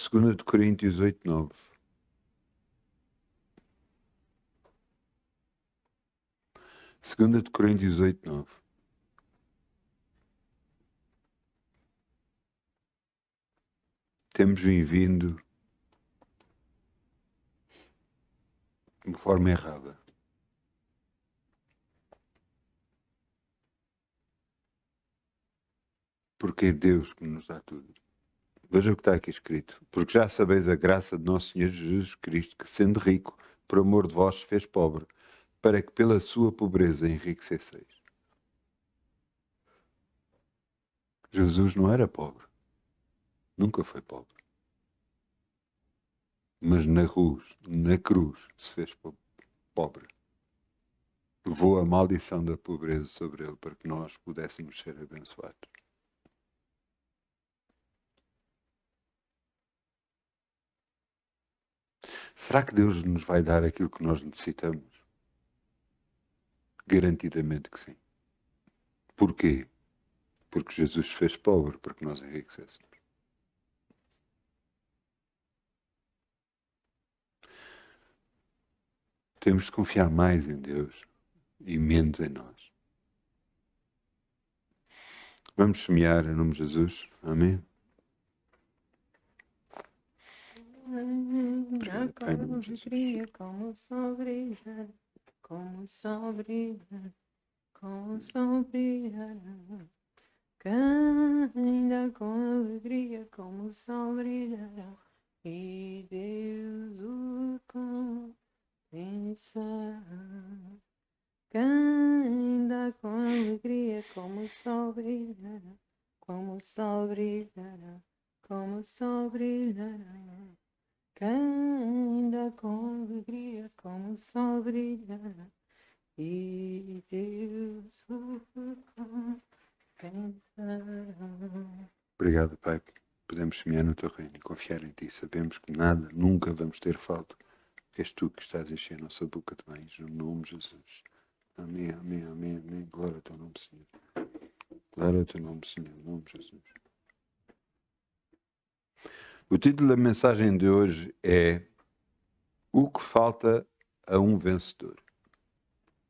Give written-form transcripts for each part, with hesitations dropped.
2 de Coríntios 8:9. Segunda de Coríntios 8:9. Temos vindo de uma forma errada. Porque é Deus que nos dá tudo. Veja o que está aqui escrito. Porque já sabeis a graça de nosso Senhor Jesus Cristo, que sendo rico, por amor de vós se fez pobre, para que pela sua pobreza enriquecesseis. Jesus não era pobre. Nunca foi pobre. Mas na cruz se fez pobre. Levou a maldição da pobreza sobre ele para que nós pudéssemos ser abençoados. Será que Deus nos vai dar aquilo que nós necessitamos? Garantidamente que sim. Porquê? Porque Jesus fez pobre para que nós enriquecêssemos. Temos de confiar mais em Deus e menos em nós. Vamos semear em nome de Jesus. Amém? A alegria como o sol brilha, como o sol brilha, como o sol brilha. Ainda com alegria como o sol brilhará e Deus o compensará. Ainda com alegria como o sol brilhará, como o sol brilhará, como o sol brilhará. Ainda com alegria como o sol brilhará e Deus o compensará. Obrigado, Pai. Podemos semear no teu reino e confiar em ti. Sabemos que nada, nunca vamos ter falta. Que és tu que estás a encher a nossa boca de bens. No nome de Jesus. Amém, amém, amém, amém. Glória ao teu nome, Senhor. Glória ao teu nome, Senhor. No nome de Jesus. O título da mensagem de hoje é O que falta a um vencedor.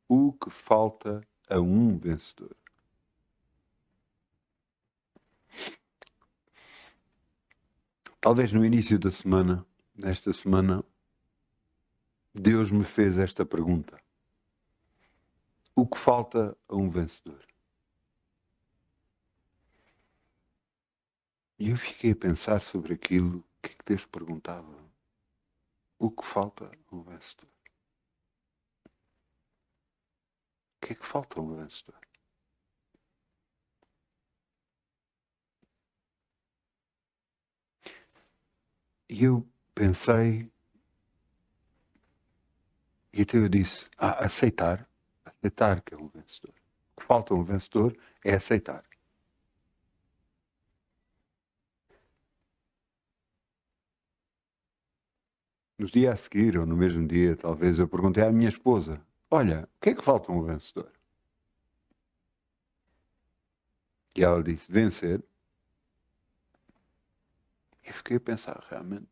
O que falta a um vencedor. Talvez no início da semana, nesta semana, Deus me fez esta pergunta. O que falta a um vencedor? E eu fiquei a pensar sobre aquilo que Deus perguntava. O que falta a um vencedor? O que é que falta a um vencedor? E eu pensei, e até eu disse, aceitar que é um vencedor. O que falta a um vencedor é aceitar. No dia a seguir, ou no mesmo dia, talvez, eu perguntei à minha esposa, olha, o que é que falta a um vencedor? E ela disse, vencer. E fiquei a pensar, realmente.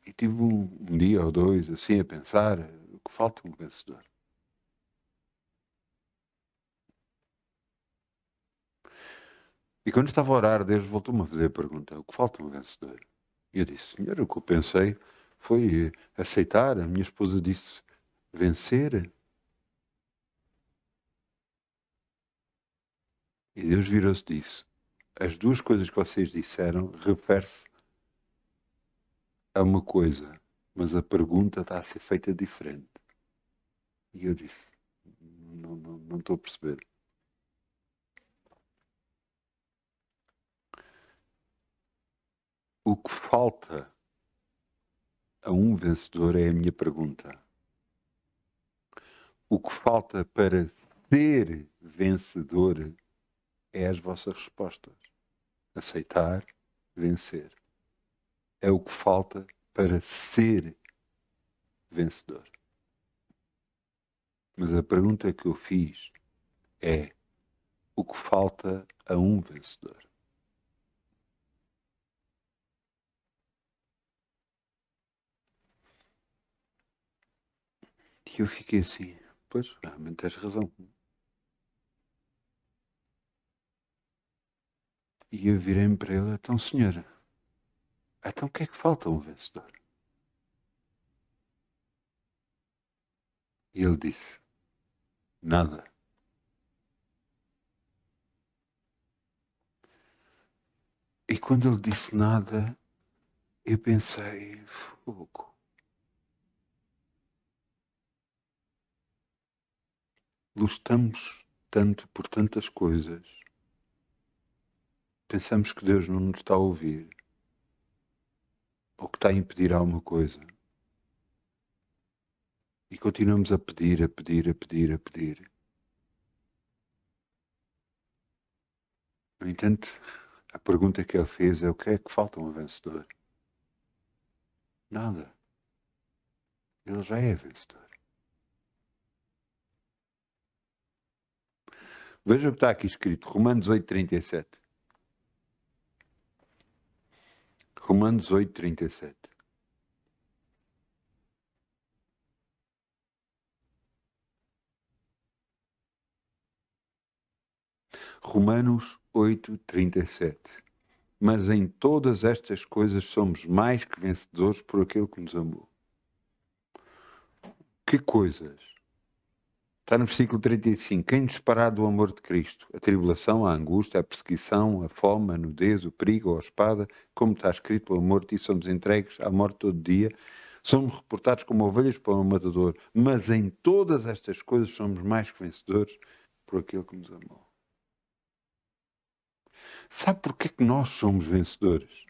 E tive um dia ou dois, assim, a pensar, o que falta a um vencedor? E quando estava a orar, Deus voltou-me a fazer a pergunta, o que falta a um vencedor? E eu disse, Senhor, o que eu pensei foi aceitar. A minha esposa disse, vencer. E Deus virou-se e disse, as duas coisas que vocês disseram refere-se a uma coisa, mas a pergunta está a ser feita diferente. E eu disse, não estou a perceber. O que falta a um vencedor é a minha pergunta. O que falta para ser vencedor é as vossas respostas. Aceitar, vencer. É o que falta para ser vencedor. Mas a pergunta que eu fiz é: o que falta a um vencedor. E eu fiquei assim, pois, realmente tens razão. E eu virei-me para ele, então senhora, então o que é que falta a um vencedor? E ele disse, nada. E quando ele disse nada, eu pensei, fogo. Lutamos tanto por tantas coisas. Pensamos que Deus não nos está a ouvir. Ou que está a impedir alguma coisa. E continuamos a pedir, a pedir, a pedir, a pedir. No entanto, a pergunta que ele fez é o que é que falta a um vencedor? Nada. Ele já é vencedor. Veja o que está aqui escrito, Romanos 8:37. Romanos 8:37. Romanos 8:37. Mas em todas estas coisas somos mais que vencedores por aquele que nos amou. Que coisas? Está no versículo 35. Quem nos separar do amor de Cristo? A tribulação, a angústia, a perseguição, a fome, a nudez, o perigo ou a espada? Como está escrito, o amor de ti somos entregues à morte todo dia. Somos reportados como ovelhas para um matador. Mas em todas estas coisas somos mais que vencedores por aquele que nos amou. Sabe porquê que nós somos vencedores?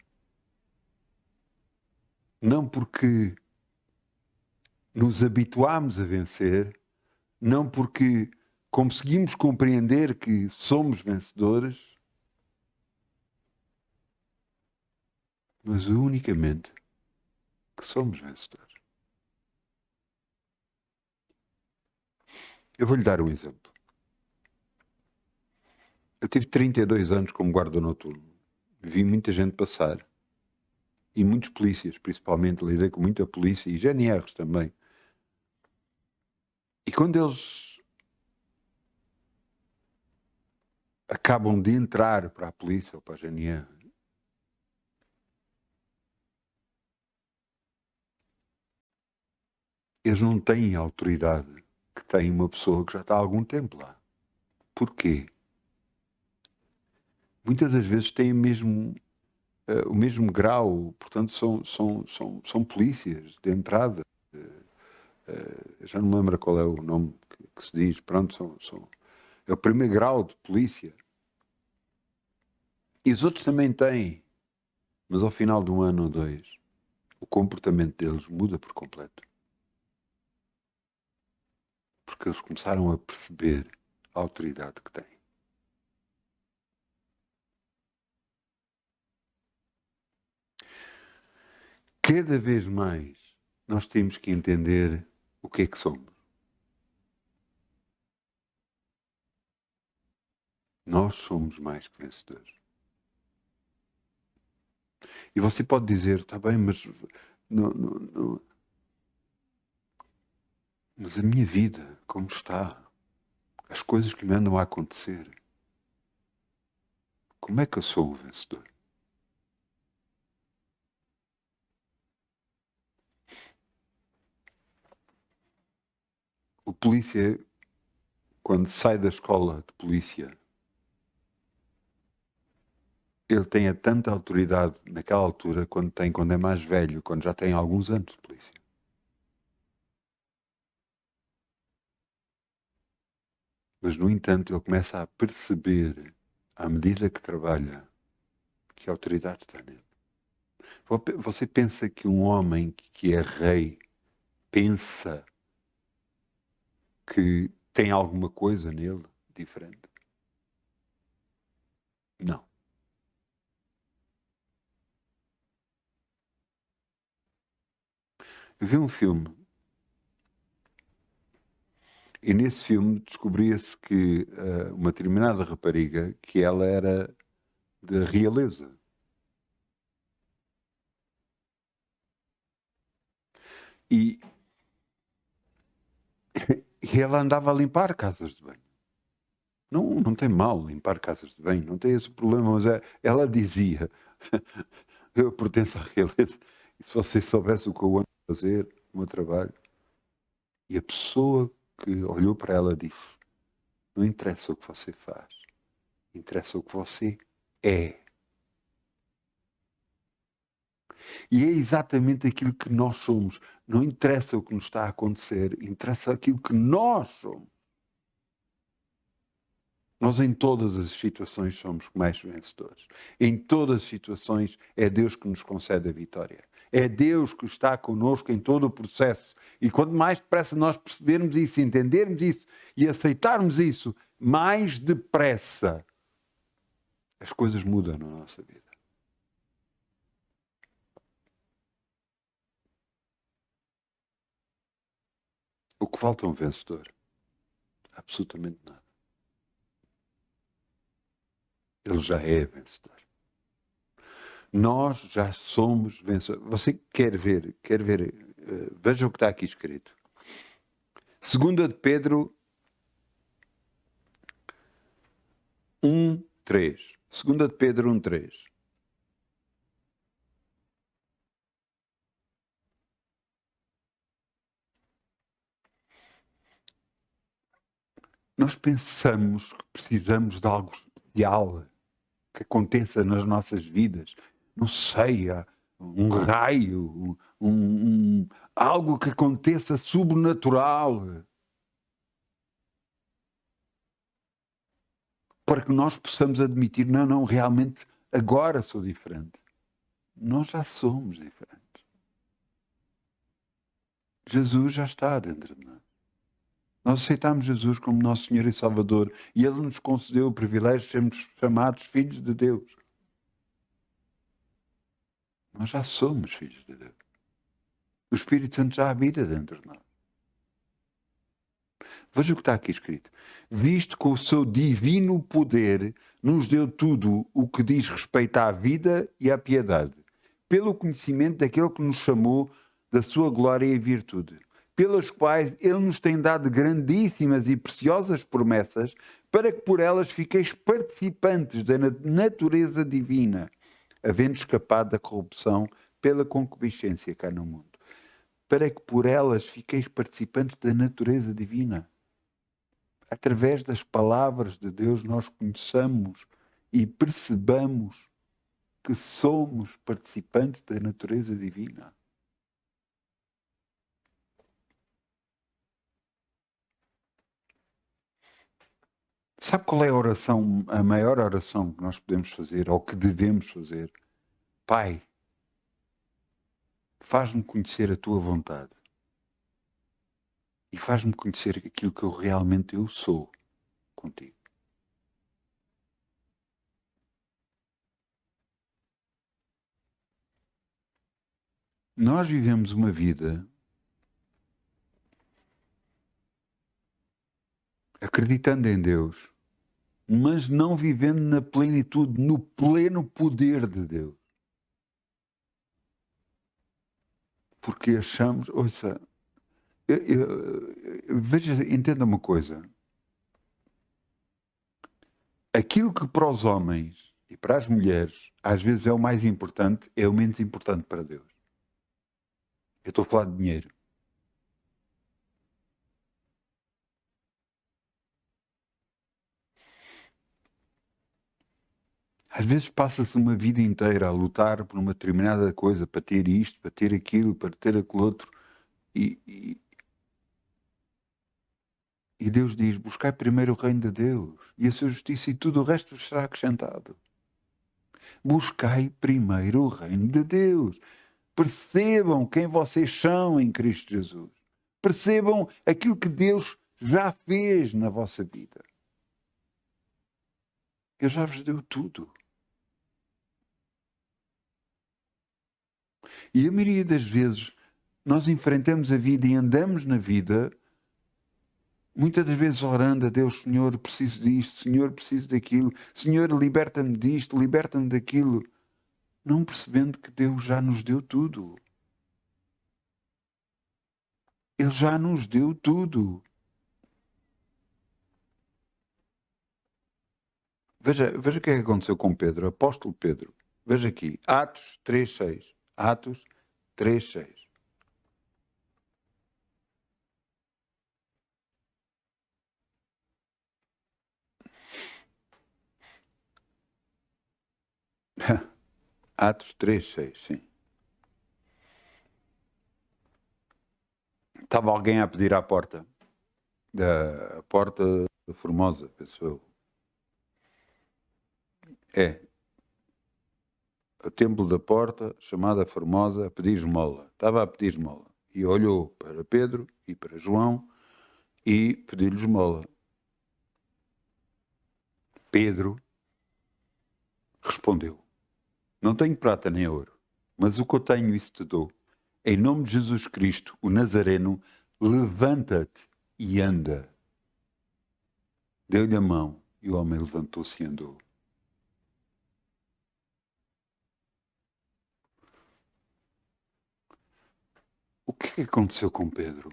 Não porque nos habituámos a vencer, não porque conseguimos compreender que somos vencedores, mas unicamente que somos vencedores. Eu vou-lhe dar um exemplo. Eu tive 32 anos como guarda noturno. Vi muita gente passar. E muitos polícias, principalmente. Lidei com muita polícia e GNRs também. E quando eles acabam de entrar para a polícia ou para a GNR, eles não têm a autoridade que tem uma pessoa que já está há algum tempo lá. Porquê? Muitas das vezes têm mesmo, o mesmo grau, portanto são polícias de entrada. Já não me lembro qual é o nome que se diz, pronto, é o primeiro grau de polícia. E os outros também têm, mas ao final de um ano ou dois, o comportamento deles muda por completo. Porque eles começaram a perceber a autoridade que têm. Cada vez mais nós temos que entender o que é que somos. Nós somos mais que vencedores. E você pode dizer, está bem, mas mas a minha vida, como está? As coisas que me andam a acontecer. Como é que eu sou o vencedor? O polícia, quando sai da escola de polícia, ele tem tanta autoridade naquela altura quando é mais velho, quando já tem alguns anos de polícia. Mas, no entanto, ele começa a perceber, à medida que trabalha, que a autoridade está nele. Você pensa que um homem que é rei pensa que tem alguma coisa nele diferente? Não. Eu vi um filme E nesse filme descobria-se que uma determinada rapariga, que ela era de realeza. E, e ela andava a limpar casas de banho. Não tem mal limpar casas de banho, não tem esse problema, mas ela dizia, eu pertenço à realeza, e se você soubesse o que eu ando a fazer, o meu trabalho. E a pessoa que olhou para ela disse, não interessa o que você faz, interessa o que você é. E é exatamente aquilo que nós somos. Não interessa o que nos está a acontecer, interessa aquilo que nós somos. Nós em todas as situações somos mais vencedores. Em todas as situações é Deus que nos concede a vitória. É Deus que está connosco em todo o processo. E quanto mais depressa nós percebermos isso, entendermos isso e aceitarmos isso, mais depressa as coisas mudam na nossa vida. O que falta a um vencedor? Absolutamente nada. Ele já é vencedor. Nós já somos vencedores. Você quer ver, veja o que está aqui escrito. 2 de Pedro 1:3. 2 de Pedro 1:3. Nós pensamos que precisamos de algo especial que aconteça nas nossas vidas. Não sei, um raio, algo que aconteça sobrenatural. Para que nós possamos admitir, não, realmente agora sou diferente. Nós já somos diferentes. Jesus já está dentro de nós. Nós aceitamos Jesus como nosso Senhor e Salvador e Ele nos concedeu o privilégio de sermos chamados filhos de Deus. Nós já somos filhos de Deus. O Espírito Santo já habita dentro de nós. Veja o que está aqui escrito. Visto que o seu divino poder nos deu tudo o que diz respeito à vida e à piedade, pelo conhecimento daquele que nos chamou da sua glória e virtude, pelas quais ele nos tem dado grandíssimas e preciosas promessas, para que por elas fiqueis participantes da natureza divina, havendo escapado da corrupção pela concupiscência cá no mundo. Para que por elas fiqueis participantes da natureza divina. Através das palavras de Deus nós conheçamos e percebamos que somos participantes da natureza divina. Sabe qual é a oração, a maior oração que nós podemos fazer, ou que devemos fazer? Pai, faz-me conhecer a tua vontade. E faz-me conhecer aquilo que realmente eu sou contigo. Nós vivemos uma vida acreditando em Deus, mas não vivendo na plenitude, no pleno poder de Deus. Porque achamos, ouça, veja, entenda uma coisa. Aquilo que para os homens e para as mulheres às vezes é o mais importante, é o menos importante para Deus. Eu estou a falar de dinheiro. Às vezes passa-se uma vida inteira a lutar por uma determinada coisa, para ter isto, para ter aquilo, para ter aquele outro. E Deus diz, buscai primeiro o reino de Deus e a sua justiça e tudo o resto vos será acrescentado. Buscai primeiro o reino de Deus. Percebam quem vocês são em Cristo Jesus. Percebam aquilo que Deus já fez na vossa vida. Ele já vos deu tudo. E a maioria das vezes nós enfrentamos a vida e andamos na vida Muitas das vezes orando a Deus, Senhor, preciso disto, Senhor, preciso daquilo, Senhor, liberta-me disto, liberta-me daquilo, não percebendo que Deus já nos deu tudo. Ele já nos deu tudo. Veja o que é que aconteceu com Pedro, apóstolo Pedro. Veja aqui, Atos 3:6. Atos 3:6. Atos 3:6, sim. Estava alguém a pedir à porta. Da porta Formosa, penso eu. É. O templo da porta, chamada Formosa, a pedir esmola. Estava a pedir esmola. E olhou para Pedro e para João e pediu-lhes esmola. Pedro respondeu: não tenho prata nem ouro, mas o que eu tenho, isso te dou. Em nome de Jesus Cristo, o Nazareno, levanta-te e anda. Deu-lhe a mão e o homem levantou-se e andou. O que é que aconteceu com Pedro?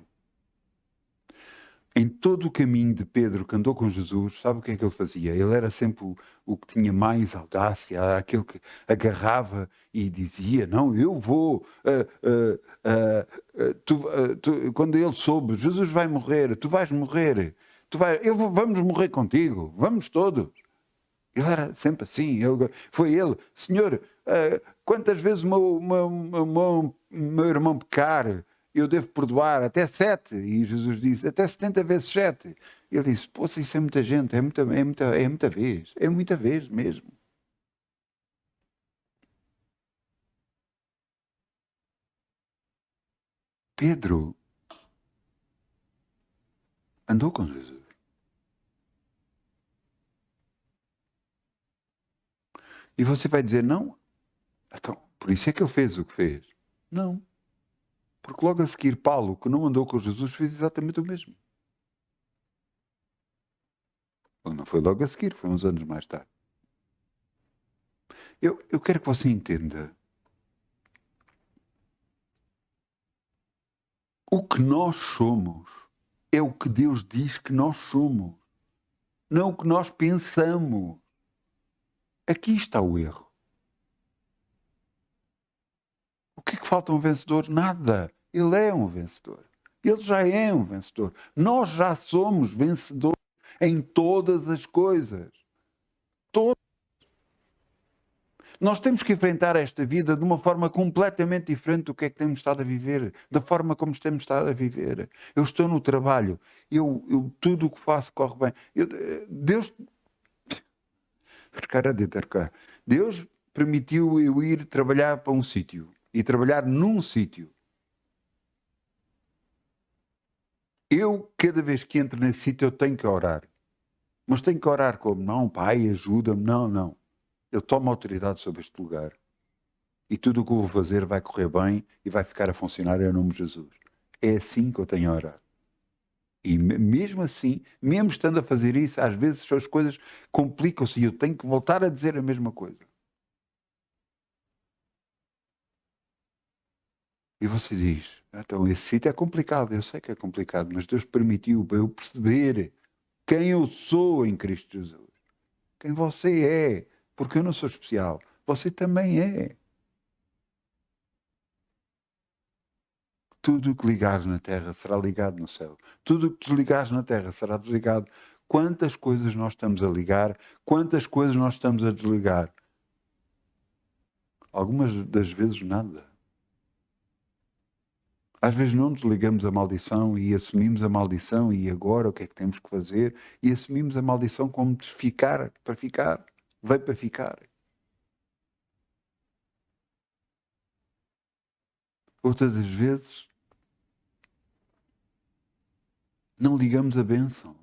Em todo o caminho de Pedro que andou com Jesus, sabe o que é que ele fazia? Ele era sempre o que tinha mais audácia, era aquele que agarrava e dizia: não, eu vou. Quando ele soube, Jesus vai morrer, tu vais morrer, vamos morrer contigo, vamos todos. Ele era sempre assim. Foi ele: Senhor, quantas vezes o meu irmão pecar, eu devo perdoar? Até 7. E Jesus disse: até 70 vezes 7. Ele disse: poxa, isso é muita gente, é muita vez. É muita vez mesmo. Pedro andou com Jesus. E você vai dizer: não? Então, por isso é que ele fez o que fez. Não. Porque logo a seguir, Paulo, que não andou com Jesus, fez exatamente o mesmo. Não foi logo a seguir, foi uns anos mais tarde. Eu quero que você entenda. O que nós somos é o que Deus diz que nós somos, não o que nós pensamos. Aqui está o erro. O que é que falta a um vencedor? Nada. Ele é um vencedor. Ele já é um vencedor. Nós já somos vencedores em todas as coisas. Nós temos que enfrentar esta vida de uma forma completamente diferente do que é que temos estado a viver, da forma como temos estado a viver. Eu estou no trabalho, tudo o que faço corre bem. Deus permitiu eu ir trabalhar para um sítio e trabalhar num sítio. Eu, cada vez que entro nesse sítio, eu tenho que orar. Mas tenho que orar como? Não, Pai, ajuda-me. Não. Eu tomo autoridade sobre este lugar. E tudo o que eu vou fazer vai correr bem e vai ficar a funcionar em nome de Jesus. É assim que eu tenho a orar. E mesmo assim, mesmo estando a fazer isso, às vezes as coisas complicam-se e eu tenho que voltar a dizer a mesma coisa. E você diz: então esse sítio é complicado. Eu sei que é complicado, mas Deus permitiu para eu perceber quem eu sou em Cristo Jesus. Quem você é. Porque eu não sou especial. Você também é. Tudo o que ligares na terra será ligado no céu. Tudo o que desligares na terra será desligado. Quantas coisas nós estamos a ligar, quantas coisas nós estamos a desligar. Algumas das vezes nada. Às vezes não desligamos a maldição e assumimos a maldição e agora o que é que temos que fazer? E assumimos a maldição como de ficar, para ficar. Veio para ficar. Outras das vezes não ligamos a bênção.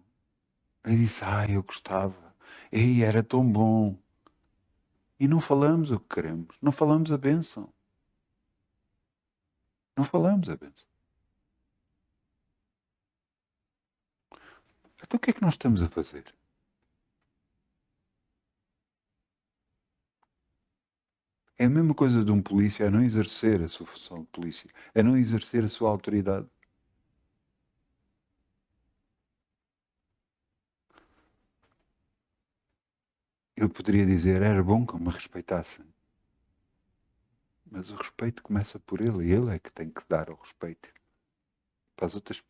Aí disse: eu gostava. Ei, era tão bom. E não falamos o que queremos. Não falamos a bênção. Não falamos a bênção. Então o que é que nós estamos a fazer? É a mesma coisa de um polícia a não exercer a sua função de polícia, a não exercer a sua autoridade. Ele poderia dizer, era bom que me respeitassem. Mas o respeito começa por ele, e ele é que tem que dar o respeito. Para as outras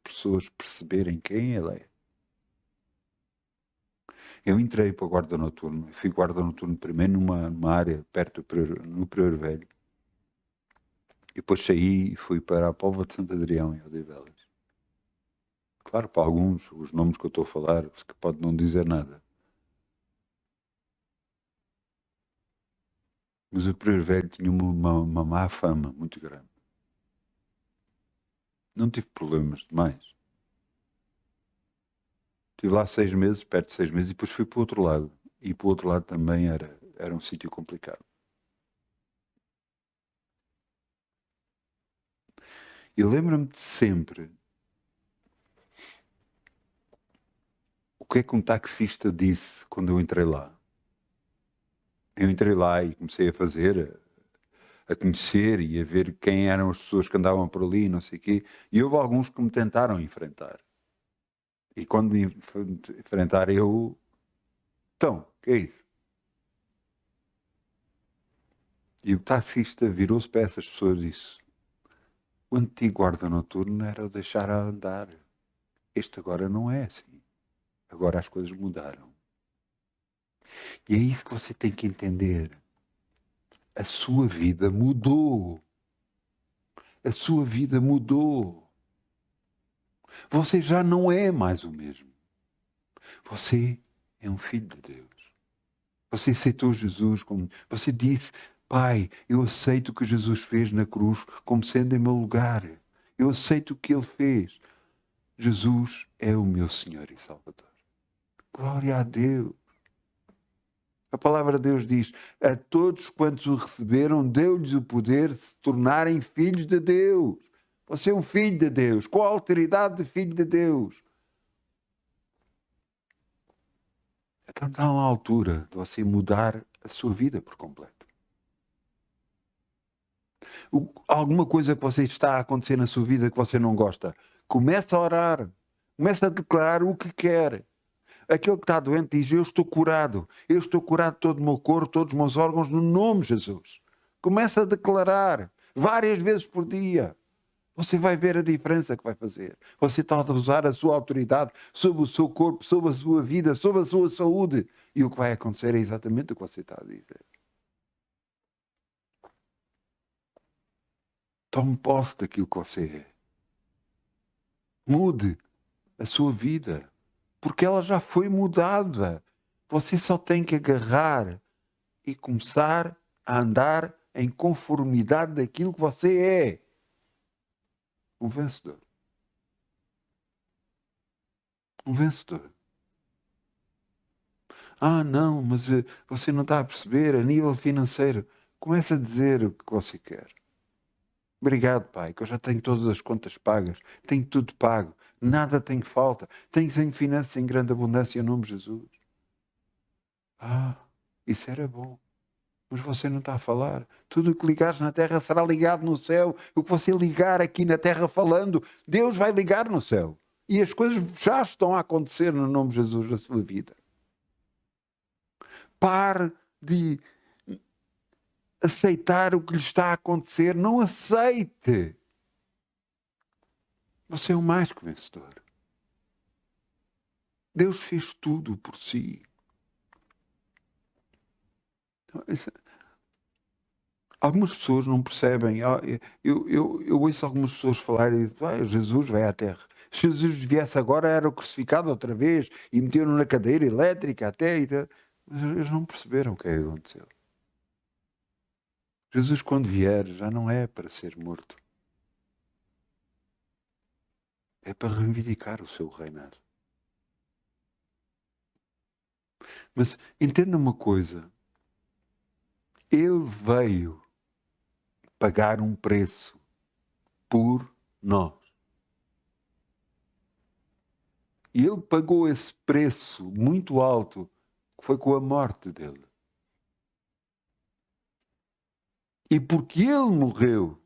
pessoas perceberem quem ele é. Eu entrei para o guarda noturno, fui guarda noturno primeiro numa área perto no Prior Velho. E depois saí e fui para a Póvoa de Santo Adrião, em Odivelas. Claro, para alguns, os nomes que eu estou a falar, que pode não dizer nada. Mas o Prior Velho tinha uma má fama muito grande. Não tive problemas demais. Estive lá 6 meses, perto de 6 meses, e depois fui para o outro lado. E para o outro lado também era um sítio complicado. E lembro-me de sempre o que é que um taxista disse quando eu entrei lá. Eu entrei lá e comecei a fazer, a conhecer e a ver quem eram as pessoas que andavam por ali, não sei o quê. E houve alguns que me tentaram enfrentar. E quando me enfrentar eu... Então, o que é isso? E o taxista virou-se para essas pessoas e disse: o antigo guarda noturno era o deixar a andar. Este agora não é assim. Agora as coisas mudaram. E é isso que você tem que entender. A sua vida mudou. A sua vida mudou. Você já não é mais o mesmo. Você é um filho de Deus. Você aceitou Jesus como... Você disse: Pai, eu aceito o que Jesus fez na cruz como sendo em meu lugar. Eu aceito o que Ele fez. Jesus é o meu Senhor e Salvador. Glória a Deus. A palavra de Deus diz: a todos quantos o receberam, deu-lhes o poder de se tornarem filhos de Deus. Você é um filho de Deus, com a autoridade de filho de Deus. Então está na altura de você mudar a sua vida por completo. Alguma coisa que você está a acontecer na sua vida que você não gosta, começa a orar. Começa a declarar o que quer. Aquele que está doente diz: eu estou curado de todo o meu corpo, todos os meus órgãos, no nome de Jesus. Começa a declarar várias vezes por dia. Você vai ver a diferença que vai fazer. Você está a usar a sua autoridade sobre o seu corpo, sobre a sua vida, sobre a sua saúde. E o que vai acontecer é exatamente o que você está a dizer. Tome posse daquilo que você é. Mude a sua vida, porque ela já foi mudada. Você só tem que agarrar e começar a andar em conformidade daquilo que você é. Um vencedor. Um vencedor. Ah, não, mas você não está a perceber a nível financeiro. Começa a dizer o que você quer. Obrigado, Pai, que eu já tenho todas as contas pagas. Tenho tudo pago. Nada tem falta. Tenho sem finanças em grande abundância em nome de Jesus. Ah, isso era bom. Mas você não está a falar. Tudo o que ligares na terra será ligado no céu. O que você ligar aqui na terra falando, Deus vai ligar no céu. E as coisas já estão a acontecer no nome de Jesus na sua vida. Pare de aceitar o que lhe está a acontecer. Não aceite. Você é o mais que vencedor. Deus fez tudo por si. Então, algumas pessoas não percebem. Eu ouço algumas pessoas falarem: Jesus vai à Terra. Se Jesus viesse agora, era crucificado outra vez e meteram-no na cadeira elétrica até. Mas eles não perceberam o que é que aconteceu. Jesus, quando vier, já não é para ser morto. É para reivindicar o seu reinado. Mas entenda uma coisa. Ele veio pagar um preço por nós. E ele pagou esse preço muito alto, que foi com a morte dele. E porque ele morreu,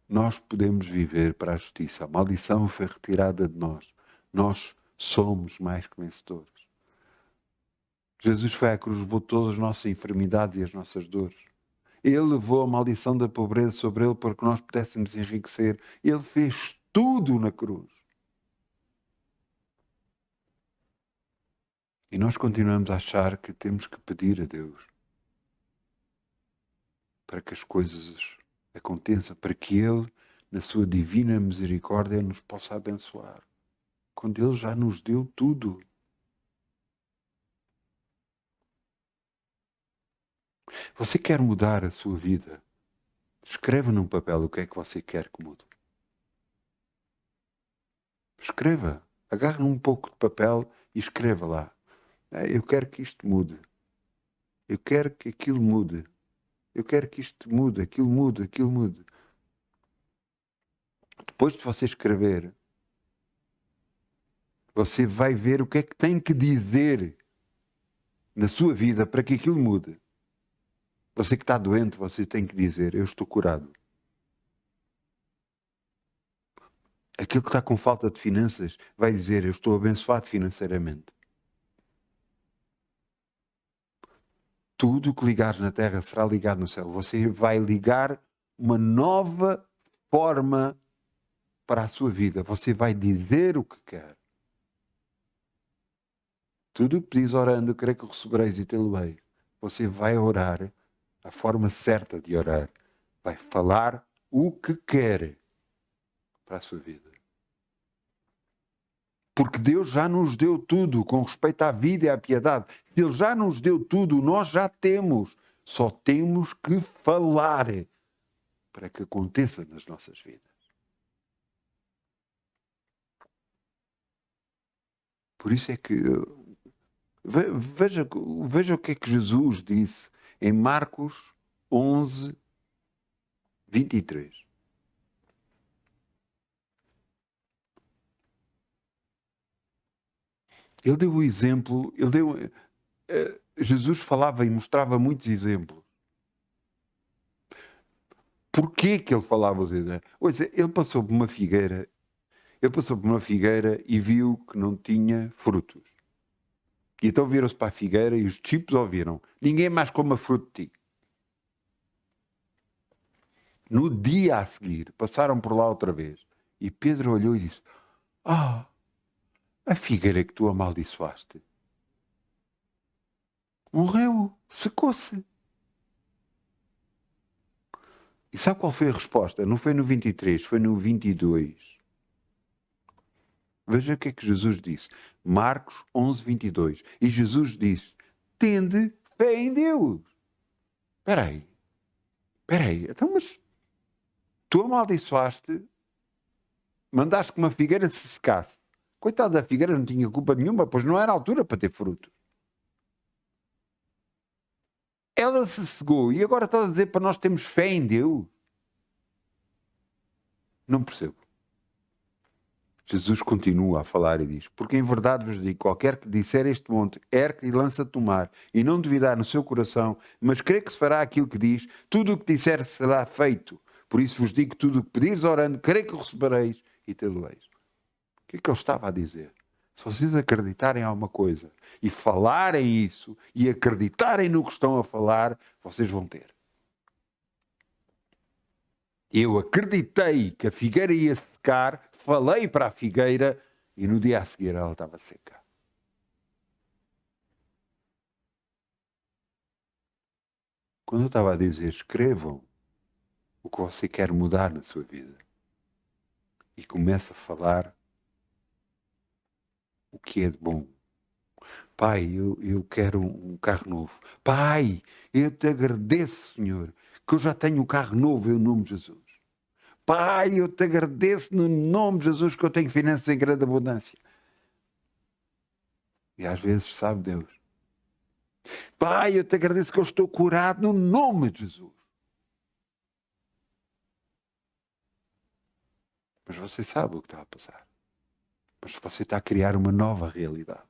nós podemos viver para a justiça. A maldição foi retirada de nós. Nós somos mais que vencedores. Jesus foi à cruz, levou todas as nossas enfermidades e as nossas dores. Ele levou a maldição da pobreza sobre ele para que nós pudéssemos enriquecer. Ele fez tudo na cruz. E nós continuamos a achar que temos que pedir a Deus para que as coisas aconteçam, para que Ele, na sua divina misericórdia, nos possa abençoar. Quando Ele já nos deu tudo. Você quer mudar a sua vida? Escreva num papel o que é que você quer que mude. Escreva. Agarre um pouco de papel e escreva lá. Eu quero que isto mude. Eu quero que aquilo mude. Eu quero que isto mude, aquilo mude, aquilo mude. Depois de você escrever, você vai ver o que é que tem que dizer na sua vida para que aquilo mude. Você que está doente, você tem que dizer, eu estou curado. Aquele que está com falta de finanças vai dizer, eu estou abençoado financeiramente. Tudo o que ligares na terra será ligado no céu. Você vai ligar uma nova forma para a sua vida. Você vai dizer o que quer. Tudo o que pedis orando, creio que o recebereis e tê-lo-ei. Você vai orar a forma certa de orar. Vai falar o que quer para a sua vida. Porque Deus já nos deu tudo com respeito à vida e à piedade. Se Ele já nos deu tudo, nós já temos. Só temos que falar para que aconteça nas nossas vidas. Por isso é que veja o que é que Jesus disse em Marcos 11, 23. Ele deu o exemplo, Jesus falava e mostrava muitos exemplos. Porquê que ele falava os exemplos? Ele passou por uma figueira e viu que não tinha frutos. E então viram-se para a figueira e os discípulos ouviram, ninguém mais come fruto de ti. No dia a seguir, passaram por lá outra vez. E Pedro olhou e disse, a figueira que tu amaldiçoaste morreu, secou-se. E sabe qual foi a resposta? Não foi no 23, foi no 22. Veja o que é que Jesus disse. Marcos 11, 22. E Jesus disse, tende fé em Deus. Espera aí. Então, mas tu amaldiçoaste, mandaste que uma figueira se secasse. Coitada da figueira, não tinha culpa nenhuma, pois não era a altura para ter frutos. Ela se cegou e agora está a dizer para nós termos fé em Deus. Não percebo. Jesus continua a falar e diz, porque em verdade vos digo, qualquer que disser este monte, ergue e lança-te no mar, e não duvidar no seu coração, mas crê que se fará aquilo que diz, tudo o que disser será feito. Por isso vos digo, tudo o que pedires orando, crê que o recebereis e tê-lo-eis. O que é que ele estava a dizer? Se vocês acreditarem em alguma coisa e falarem isso e acreditarem no que estão a falar, vocês vão ter. Eu acreditei que a figueira ia secar, falei para a figueira e no dia a seguir ela estava seca. Quando eu estava a dizer, escrevam o que você quer mudar na sua vida e comece a falar o que é de bom. Pai, eu quero um carro novo. Pai, eu te agradeço, Senhor, que eu já tenho um carro novo em nome de Jesus. Pai, eu te agradeço no nome de Jesus que eu tenho finanças em grande abundância. E às vezes sabe Deus. Pai, eu te agradeço que eu estou curado no nome de Jesus. Mas você sabe o que está a passar. Mas você está a criar uma nova realidade.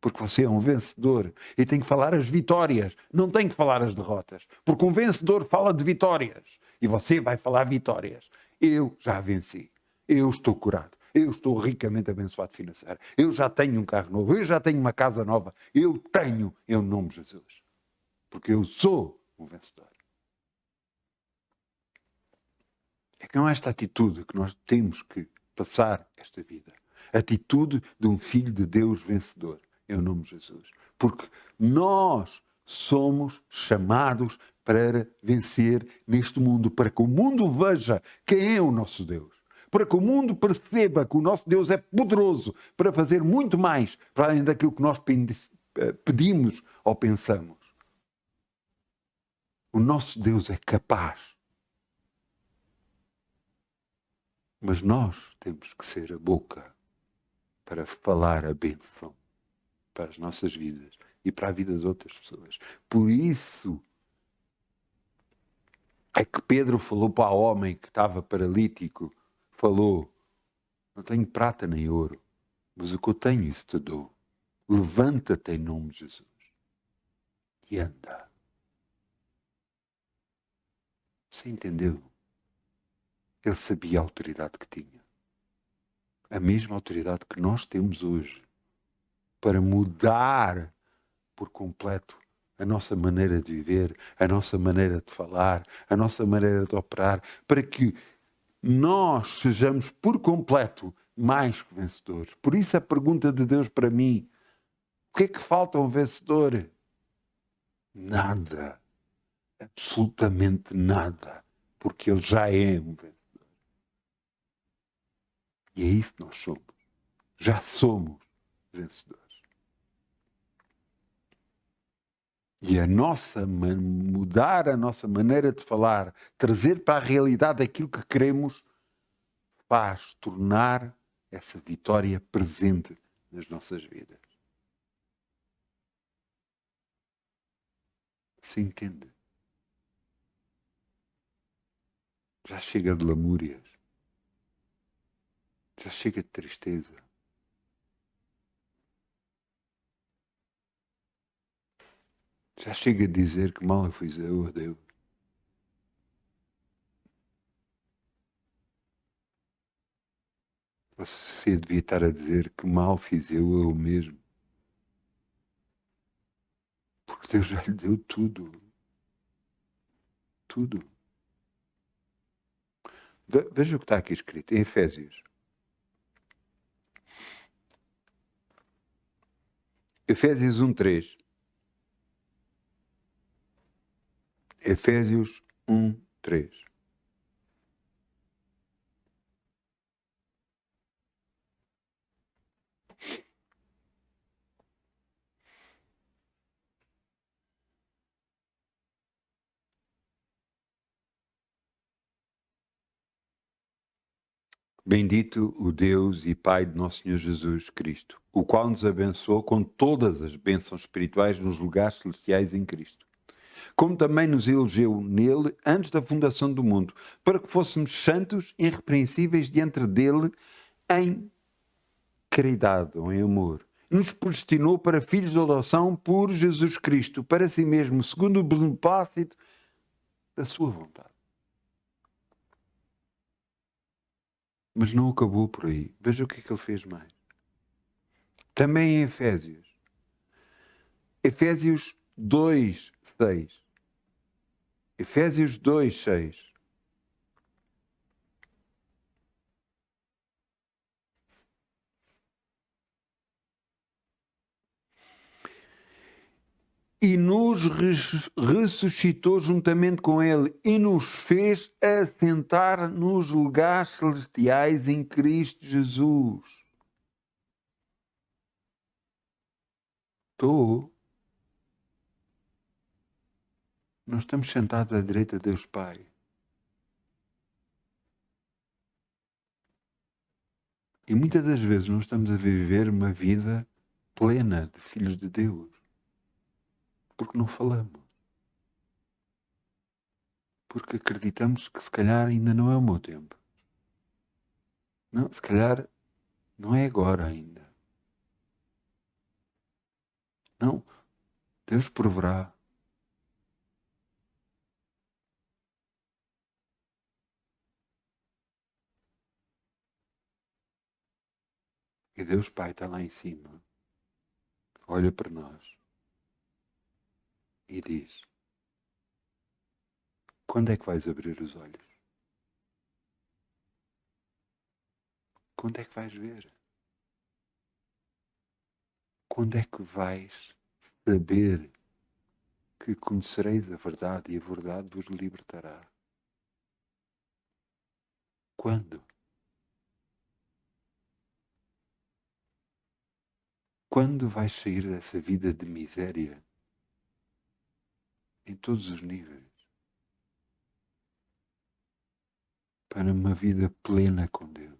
Porque você é um vencedor e tem que falar as vitórias, não tem que falar as derrotas. Porque um vencedor fala de vitórias e você vai falar vitórias. Eu já venci, eu estou curado, eu estou ricamente abençoado financeiro, eu já tenho um carro novo, eu já tenho uma casa nova, eu tenho, em nome de Jesus. Porque eu sou um vencedor. É com esta atitude que nós temos que passar esta vida. Atitude de um filho de Deus vencedor, em nome de Jesus. Porque nós somos chamados para vencer neste mundo, para que o mundo veja quem é o nosso Deus. Para que o mundo perceba que o nosso Deus é poderoso para fazer muito mais para além daquilo que nós pedimos ou pensamos. O nosso Deus é capaz. Mas nós temos que ser a boca para falar a bênção para as nossas vidas e para a vida de outras pessoas. Por isso é que Pedro falou para o homem que estava paralítico, falou, não tenho prata nem ouro, mas o que eu tenho isso te dou. Levanta-te em nome de Jesus e anda. Você entendeu? Ele sabia a autoridade que tinha. A mesma autoridade que nós temos hoje para mudar por completo a nossa maneira de viver, a nossa maneira de falar, a nossa maneira de operar, para que nós sejamos por completo mais que vencedores. Por isso a pergunta de Deus para mim, o que é que falta a um vencedor? Nada. Absolutamente nada. Porque ele já é um vencedor. E é isso que nós somos. Já somos vencedores. E mudar a nossa maneira de falar, trazer para a realidade aquilo que queremos, faz tornar essa vitória presente nas nossas vidas. Se entende? Já chega de lamúrias. Já chega de tristeza. Já chega de dizer que mal eu fiz eu a Deus. Você devia estar a dizer que mal fiz eu a eu mesmo. Porque Deus já lhe deu tudo. Tudo. Veja o que está aqui escrito em Efésios. Efésios 1:3. Efésios 1:3. Bendito o Deus e Pai de nosso Senhor Jesus Cristo, o qual nos abençoou com todas as bênçãos espirituais nos lugares celestiais em Cristo, como também nos elegeu nele antes da fundação do mundo, para que fôssemos santos e irrepreensíveis diante dele em caridade ou em amor. Nos predestinou para filhos de adoção por Jesus Cristo, para si mesmo, segundo o beneplácito da sua vontade. Mas não acabou por aí. Veja o que é que ele fez mais. Também em Efésios. Efésios 2:6. Efésios 2:6. E nos ressuscitou juntamente com ele e nos fez assentar nos lugares celestiais em Cristo Jesus. Nós estamos sentados à direita de Deus Pai. E muitas das vezes nós estamos a viver uma vida plena de filhos de Deus. Porque não falamos. Porque acreditamos que se calhar ainda não é o meu tempo. Não, se calhar não é agora ainda. Não, Deus proverá. E Deus Pai está lá em cima, olha para nós e diz: quando é que vais abrir os olhos? Quando é que vais ver? Quando é que vais saber que conhecereis a verdade e a verdade vos libertará? Quando? Quando vais sair dessa vida de miséria em todos os níveis para uma vida plena com Deus?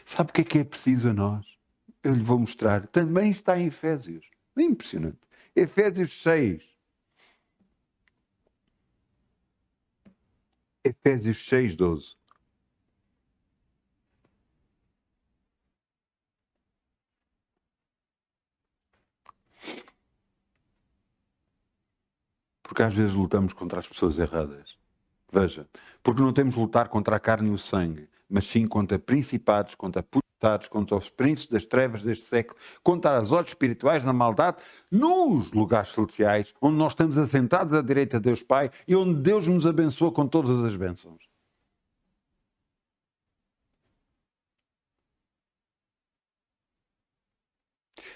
Sabe o que é preciso a nós? Eu lhe vou mostrar. Também está em Efésios. É impressionante. Efésios 6. Efésios 6, 12. Porque às vezes lutamos contra as pessoas erradas. Veja, porque não temos de lutar contra a carne e o sangue, mas sim contra principados, contra potestades, contra os príncipes das trevas deste século, contra as ordens espirituais na maldade, nos lugares celestiais, onde nós estamos assentados à direita de Deus Pai e onde Deus nos abençoa com todas as bênçãos.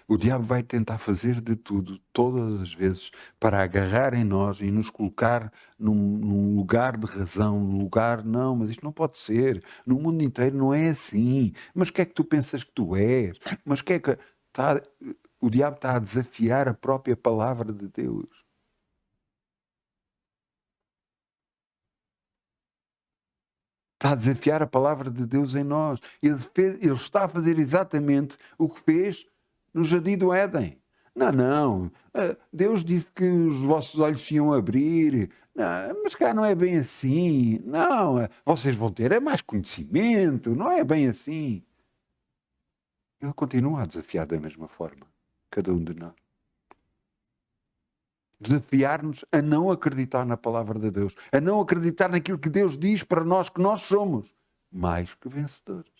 O diabo vai tentar fazer de tudo, todas as vezes, para agarrar em nós e nos colocar num lugar de razão, num lugar, não, mas isto não pode ser. No mundo inteiro não é assim. Mas o que é que tu pensas que tu és? Mas o que é que... o diabo está a desafiar a própria palavra de Deus. Está a desafiar a palavra de Deus em nós. Ele está a fazer exatamente o que fez no Jardim do Éden. Não. Deus disse que os vossos olhos se iam abrir. Não, mas cá não é bem assim. Não, vocês vão ter mais conhecimento. Não é bem assim. Ele continua a desafiar da mesma forma. Cada um de nós. Desafiar-nos a não acreditar na palavra de Deus. A não acreditar naquilo que Deus diz para nós que nós somos. Mais que vencedores.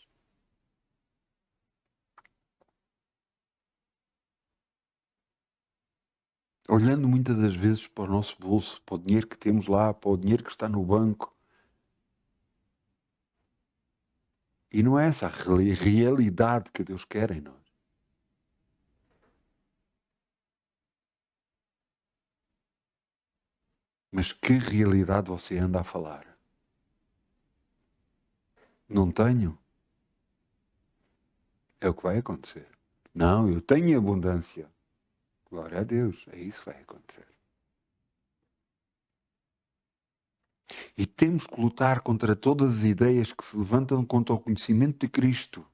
Olhando muitas das vezes para o nosso bolso, para o dinheiro que temos lá, para o dinheiro que está no banco. E não é essa a realidade que Deus quer em nós. Mas que realidade você anda a falar? Não tenho? É o que vai acontecer. Não, eu tenho abundância. Glória a Deus, é isso que vai acontecer. E temos que lutar contra todas as ideias que se levantam contra o conhecimento de Cristo.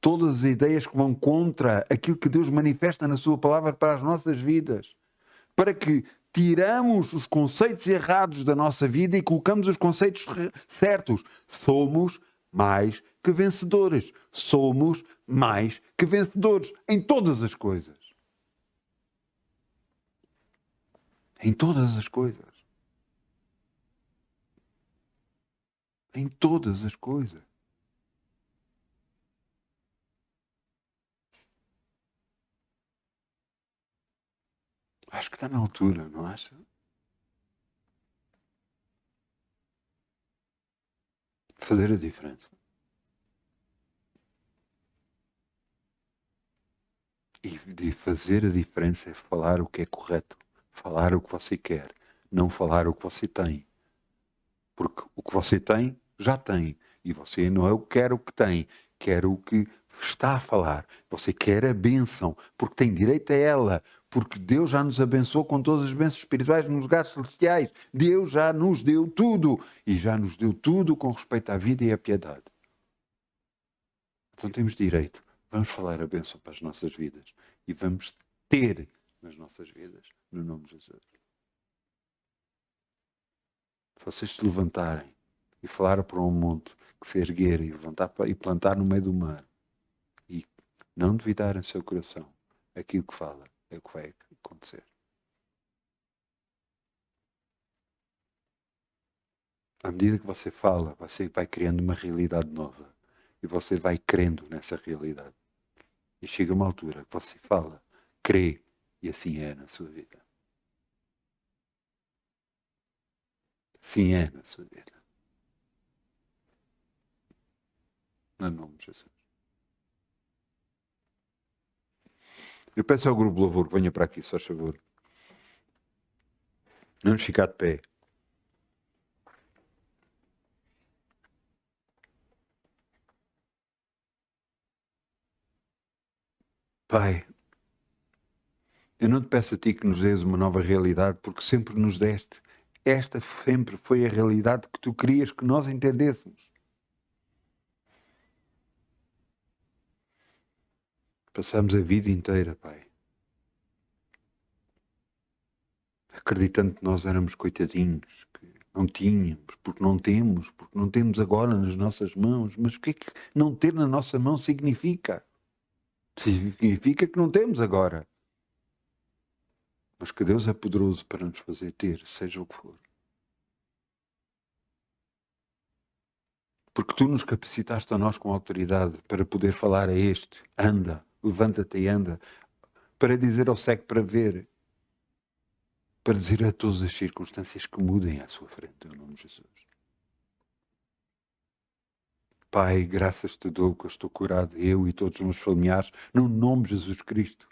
Todas as ideias que vão contra aquilo que Deus manifesta na sua palavra para as nossas vidas. Para que tiramos os conceitos errados da nossa vida e colocamos os conceitos certos. Somos mais que vencedores. Somos mais que vencedores em todas as coisas. Em todas as coisas. Em todas as coisas. Acho que está na altura, não acha? De fazer a diferença. E de fazer a diferença é falar o que é correto. Falar o que você quer. Não falar o que você tem. Porque o que você tem, já tem. E você não é o que quer o que tem. Quer o que está a falar. Você quer a bênção. Porque tem direito a ela. Porque Deus já nos abençoou com todas as bênçãos espirituais nos lugares celestiais. Deus já nos deu tudo. E já nos deu tudo com respeito à vida e à piedade. Então temos direito. Vamos falar a bênção para as nossas vidas. E vamos ter nas nossas vidas. No nome de Jesus. Se vocês se levantarem e falar para um monte que se erguer e levantar e plantar no meio do mar e não duvidar em seu coração, aquilo que fala é o que vai acontecer. À medida que você fala, você vai criando uma realidade nova e você vai crendo nessa realidade. E chega uma altura que você fala, crê, e assim é na sua vida. Assim é na sua vida. No nome de Jesus. Eu peço ao grupo Louvor que venha para aqui, só favor. Vamos ficar de pé. Pai, eu não te peço a ti que nos dês uma nova realidade, porque sempre nos deste. Esta sempre foi a realidade que tu querias que nós entendêssemos. Passamos a vida inteira, Pai, acreditando que nós éramos coitadinhos, que não tínhamos, porque não temos agora nas nossas mãos. Mas o que é que não ter na nossa mão significa? Significa que não temos agora. Mas que Deus é poderoso para nos fazer ter, seja o que for. Porque tu nos capacitaste a nós com autoridade para poder falar a este, anda, levanta-te e anda, para dizer ao cego para ver, para dizer a todas as circunstâncias que mudem à sua frente, em nome de Jesus. Pai, graças te dou que eu estou curado, eu e todos os meus familiares, no nome de Jesus Cristo.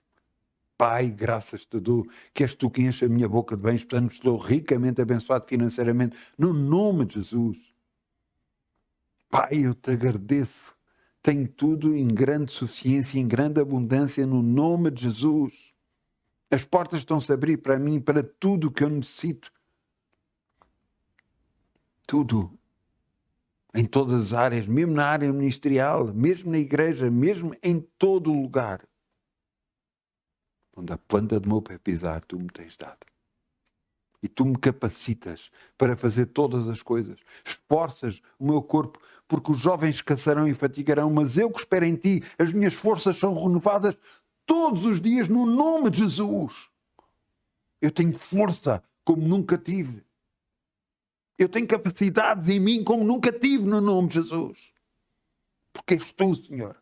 Pai, graças te dou que és tu que enche a minha boca de bens, portanto estou ricamente abençoado financeiramente, no nome de Jesus. Pai, eu te agradeço. Tenho tudo em grande suficiência, em grande abundância, no nome de Jesus. As portas estão-se a abrir para mim, para tudo o que eu necessito. Tudo. Em todas as áreas, mesmo na área ministerial, mesmo na igreja, mesmo em todo o lugar. Onde a planta do meu pé pisar, tu me tens dado. E tu me capacitas para fazer todas as coisas. Esforças o meu corpo, porque os jovens caçarão e fatigarão, mas eu que espero em ti, as minhas forças são renovadas todos os dias no nome de Jesus. Eu tenho força como nunca tive. Eu tenho capacidades em mim como nunca tive no nome de Jesus. Porque és tu, Senhor,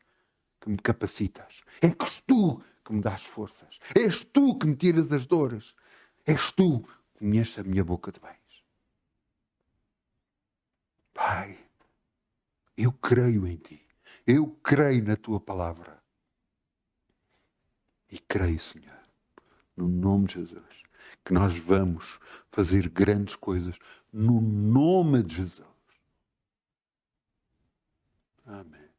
que me capacitas. És tu que me dás forças. És tu que me tiras as dores. És tu que me enches a minha boca de bens. Pai, eu creio em ti. Eu creio na tua palavra. E creio, Senhor, no nome de Jesus, que nós vamos fazer grandes coisas no nome de Jesus. Amém.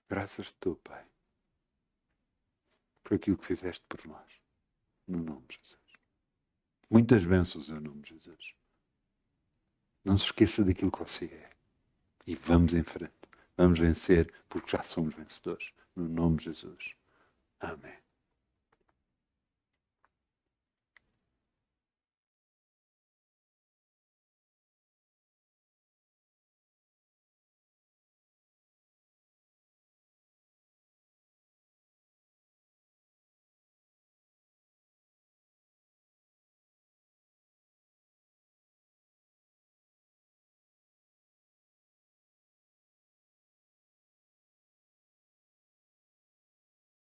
Graças a tu, Pai, por aquilo que fizeste por nós, no nome de Jesus. Muitas bênçãos em nome de Jesus. Não se esqueça daquilo que você é. E vamos em frente. Vamos vencer, porque já somos vencedores. No nome de Jesus. Amém.